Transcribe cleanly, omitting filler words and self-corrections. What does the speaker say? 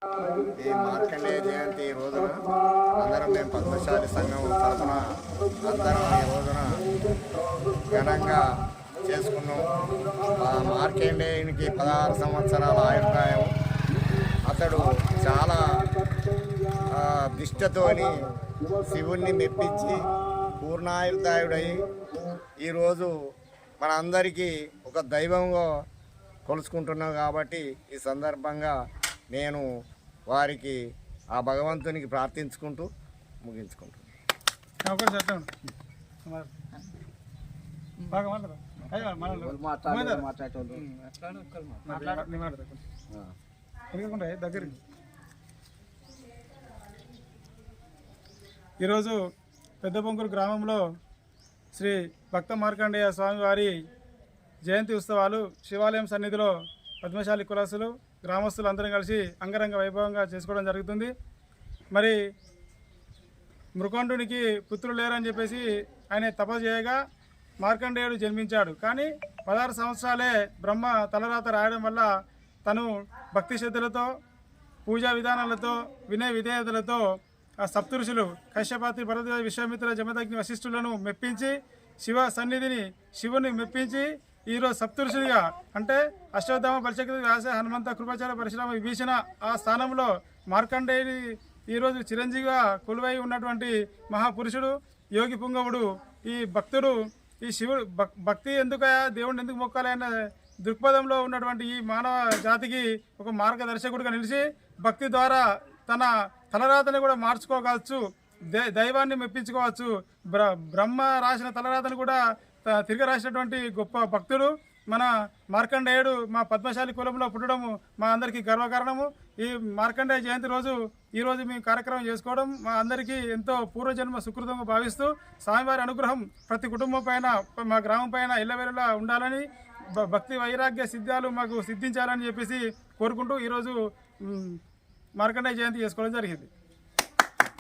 ఈ మార్కండేయ జయంతి రోజున అందరం మేము పద్మశాలి సంఘం తరఫున అందరం ఈ రోజున ఘనంగా చేసుకున్నాం. మార్కండేయునికి 16 సంవత్సరాల ఆయుర్దాయం. అతడు చాలా దిష్టతోని శివుణ్ణి మెప్పించి పూర్ణాయుర్దాయుడై ఈరోజు మనందరికీ ఒక దైవంగా కొలుసుకుంటున్నాం. కాబట్టి ఈ సందర్భంగా నేను వారికి ఆ భగవంతునికి ప్రార్థించుకుంటూ ముగించుకుంటున్నాను. ఈరోజు పెద్దబొంకూరు గ్రామంలో శ్రీ భక్త మార్కండేయ స్వామివారి జయంతి ఉత్సవాలు శివాలయం సన్నిధిలో పద్మశాలి కులస్తులు గ్రామస్తులు అందరం కలిసి అంగరంగ వైభవంగా చేసుకోవడం జరుగుతుంది. మరి మృకండునికి పుత్రులు లేరని చెప్పేసి ఆయన తపస్సు చేయగా మార్కండేయుడు జన్మించాడు. కానీ 16 సంవత్సరాలే బ్రహ్మ తలరాత రాయడం వల్ల తను భక్తి శ్రద్ధలతో పూజా విధానాలతో వినయ విధేయతలతో ఆ సప్తఋషులు కశ్యపాతి భరద్వాజ విశ్వామిత్ర జమదగ్ని వశిష్ఠులను మెప్పించి శివ సన్నిధిని శివుని మెప్పించి ఈరోజు సప్తఋషులుగా అంటే అశ్వత్థామ బలిచక్ర వ్యాస హనుమంత కృపాచార్య పరశురామ విభీషణ ఆ స్థానంలో మార్కండేయుని ఈరోజు చిరంజీవిగా కొలువై ఉన్నటువంటి మహాపురుషుడు యోగి పుంగవుడు. ఈ భక్తుడు ఈ శివుడు భక్తి ఎందుకయా దేవుడిని ఎందుకు మొక్కాలి అనే దృక్పథంలో ఉన్నటువంటి ఈ మానవ జాతికి ఒక మార్గదర్శకుడిగా నిలిచి భక్తి ద్వారా తన తలరాతని కూడా మార్చుకోవచ్చు, దైవాన్ని మెప్పించుకోవచ్చు. బ్రహ్మ రాసిన తలరాతను కూడా తిరిగి రాసినటువంటి గొప్ప భక్తుడు మన మార్కండేయుడు. మా పద్మశాలి కులంలో పుట్టడము మా అందరికీ గర్వకారణము. ఈ మార్కండేయ జయంతి రోజు ఈరోజు మేము కార్యక్రమం చేసుకోవడం మా అందరికీ ఎంతో పూర్వజన్మ సుకృతంగా భావిస్తూ స్వామివారి అనుగ్రహం ప్రతి కుటుంబం పైన మా గ్రామం పైన ఎల్లవేళలా ఉండాలని భక్తి వైరాగ్య సిద్ధాలు మాకు సిద్ధించాలని చెప్పేసి కోరుకుంటూ ఈరోజు మార్కండేయ జయంతి చేసుకోవడం జరిగింది.